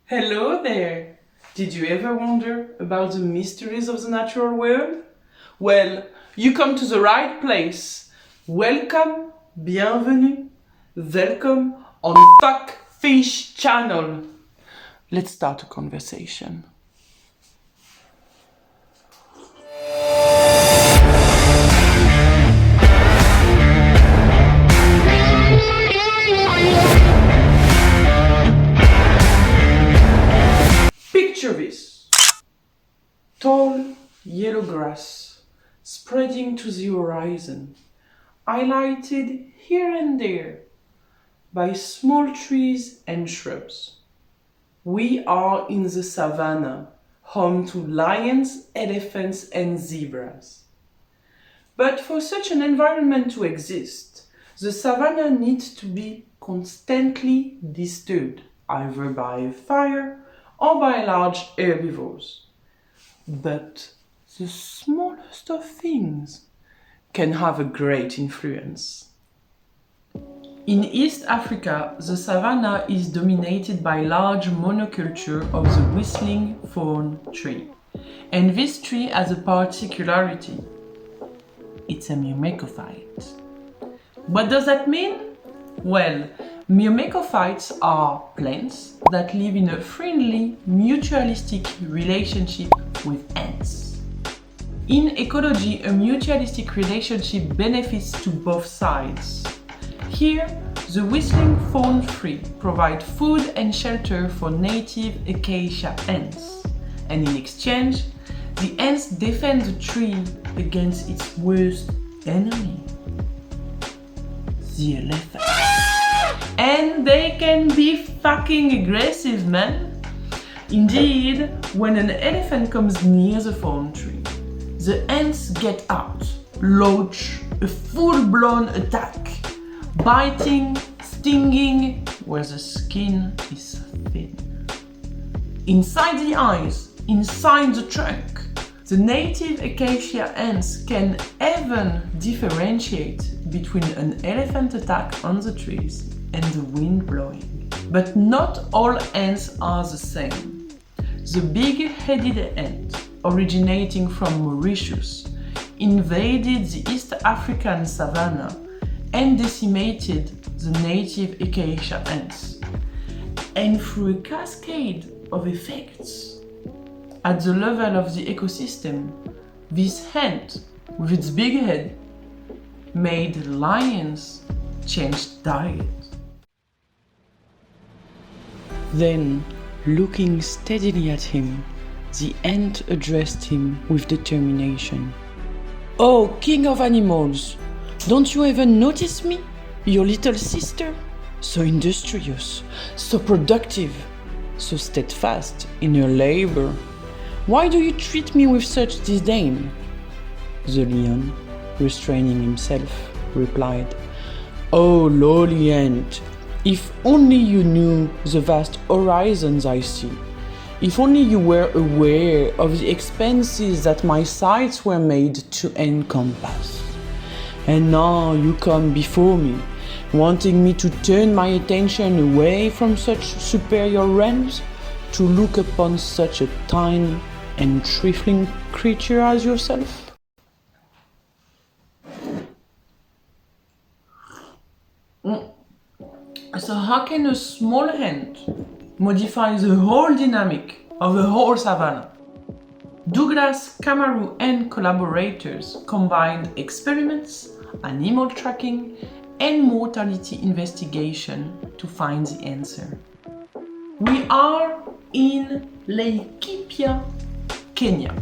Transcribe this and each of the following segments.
Hello there! Did you ever wonder about the mysteries of the natural world? Well, you come to the right place. Welcome, bienvenue, welcome on Fuck Fish channel. Let's start a conversation. Picture this. Tall yellow grass spreading to the horizon, highlighted here and there by small trees and shrubs. We are in the savannah, home to lions, elephants and zebras. But for such an environment to exist, the savannah needs to be constantly disturbed, either by fire or by large herbivores. But the smallest of things can have a great influence. In East Africa, the savanna is dominated by large monoculture of the whistling thorn tree. And this tree has a particularity. It's a myrmecophyte. What does that mean? Well, myrmecophytes are plants that live in a friendly, mutualistic relationship with ants. In ecology, a mutualistic relationship benefits to both sides. Here, the whistling thorn tree provides food and shelter for native acacia ants, and in exchange, the ants defend the tree against its worst enemy, the elephant. And they can be fucking aggressive, man. Indeed, when an elephant comes near the thorn tree, the ants get out, launch a full-blown attack, biting, stinging, where the skin is thin. Inside the eyes, inside the trunk, the native acacia ants can even differentiate between an elephant attack on the trees and the wind blowing. But not all ants are the same. The big-headed ant, originating from Mauritius, invaded the East African savanna and decimated the native acacia ants. And through a cascade of effects, at the level of the ecosystem, this ant, with its big head, made lions change diet. Then, looking steadily at him, the ant addressed him with determination. "Oh, king of animals, don't you even notice me, your little sister? So industrious, so productive, so steadfast in her labor. Why do you treat me with such disdain?" The lion, restraining himself, replied, "Oh, lowly ant, if only you knew the vast horizons I see. If only you were aware of the expanses that my sights were made to encompass. And now you come before me, wanting me to turn my attention away from such superior realms, to look upon such a tiny and trifling creature as yourself." So how can a small ant modify the whole dynamic of the whole savannah? Douglas, Kamaru and collaborators combined experiments, animal tracking and mortality investigation to find the answer. We are in Laikipia, Kenya.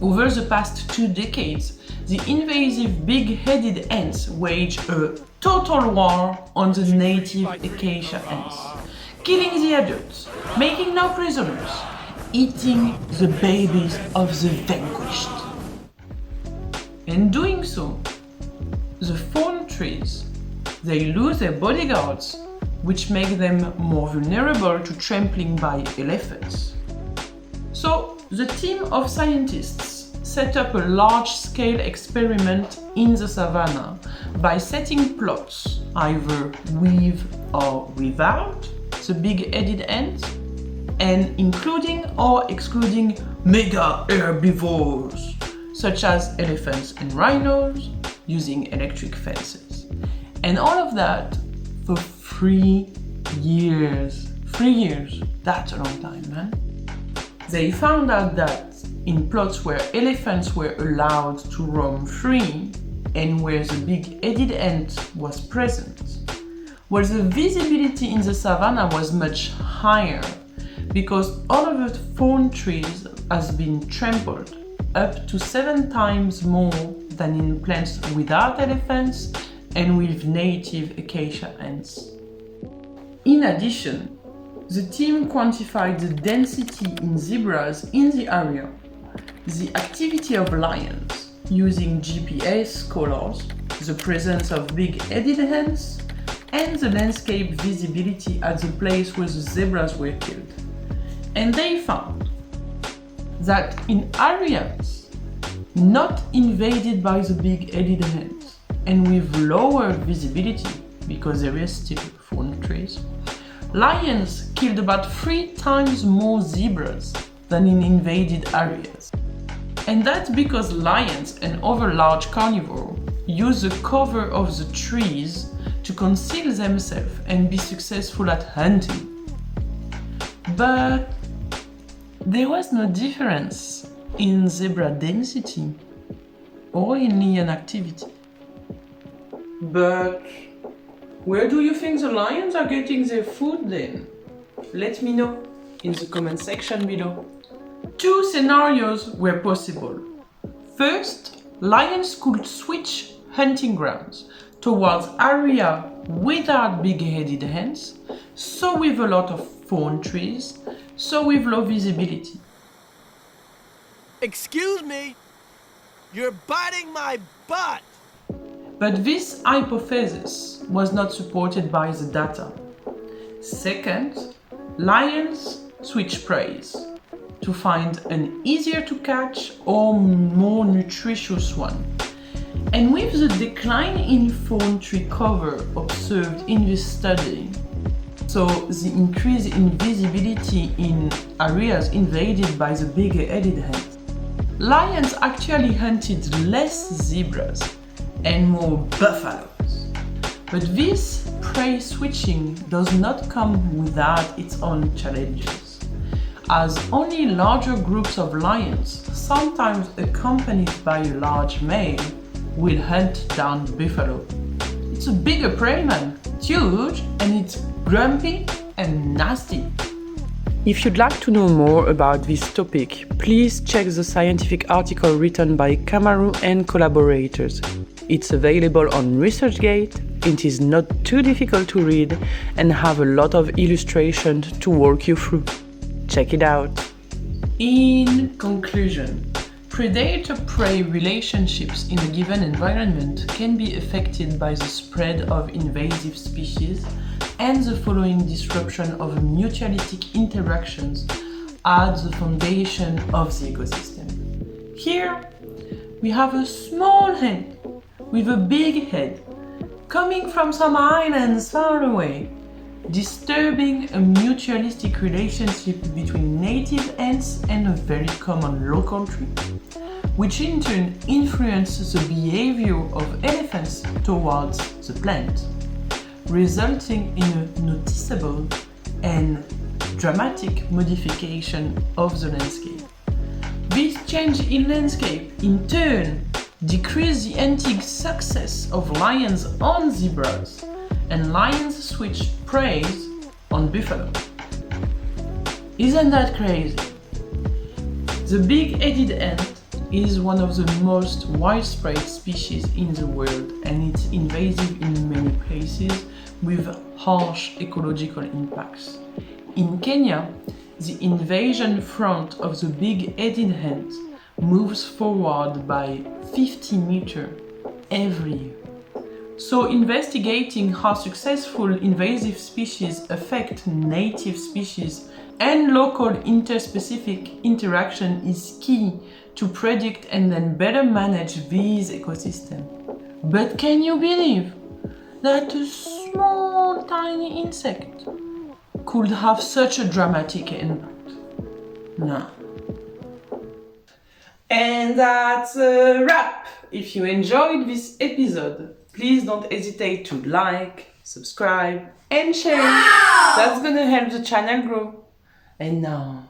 Over the past 2 decades, the invasive big-headed ants wage a total war on the native acacia ants, killing the adults, making no prisoners, eating the babies of the vanquished. In doing so, the thorn trees, they lose their bodyguards, which make them more vulnerable to trampling by elephants. So, the team of scientists set up a large-scale experiment in the savannah by setting plots, either with or without the big-headed ants, and including or excluding mega herbivores, such as elephants and rhinos, using electric fences. And all of that for 3 years. 3 years, that's a long time, man. They found out that in plots where elephants were allowed to roam free and where the big-headed ant was present, well, the visibility in the savannah was much higher because all of the thorn trees has been trampled up to 7 times more than in plants without elephants and with native acacia ants. In addition, the team quantified the density in zebras in the area, the activity of lions using GPS collars, the presence of big-headed ants, and the landscape visibility at the place where the zebras were killed. And they found that in areas not invaded by the big-headed ants and with lower visibility because there is still thorn trees, lions killed about 3 times more zebras than in invaded areas. And that's because lions and other large carnivores use the cover of the trees to conceal themselves and be successful at hunting. But there was no difference in zebra density or in lion activity. But where do you think the lions are getting their food then? Let me know in the comment section below. 2 scenarios were possible. First, lions could switch hunting grounds towards area without big-headed ants, so with a lot of thorn trees, so with low visibility. Excuse me, you're biting my butt! But this hypothesis was not supported by the data. Second, lions switch prey to find an easier to catch or more nutritious one. And with the decline in thorn tree cover observed in this study, so the increase in visibility in areas invaded by the big-headed ants, lions actually hunted less zebras and more buffaloes. But this prey switching does not come without its own challenges, as only larger groups of lions, sometimes accompanied by a large male, will hunt down buffalo. It's a bigger prey, man. It's huge and it's grumpy and nasty. If you'd like to know more about this topic, please check the scientific article written by Kamaru and collaborators. It's available on ResearchGate. It is not too difficult to read and have a lot of illustrations to walk you through. Check it out. In conclusion, predator-prey relationships in a given environment can be affected by the spread of invasive species and the following disruption of mutualistic interactions at the foundation of the ecosystem. Here, we have a small ant with a big head coming from some islands far away, disturbing a mutualistic relationship between native ants and a very common local tree, which in turn influences the behavior of elephants towards the plant, resulting in a noticeable and dramatic modification of the landscape. This change in landscape, in turn, decreases the hunting success of lions on zebras, and lions switch prey on buffalo. Isn't that crazy? The big-headed ant is one of the most widespread species in the world, and it's invasive in many places with harsh ecological impacts. In Kenya, the invasion front of the big-headed ant moves forward by 50 meters every year. So investigating how successful invasive species affect native species and local interspecific interaction is key to predict and then better manage these ecosystems. But can you believe that a small tiny insect could have such a dramatic end. No. And that's a wrap! If you enjoyed this episode, please don't hesitate to like, subscribe, and share. Wow! That's gonna help the channel grow. And now,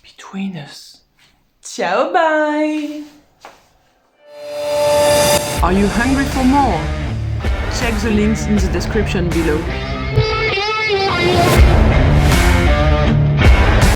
between us, ciao, bye! Are you hungry for more? Check the links in the description below.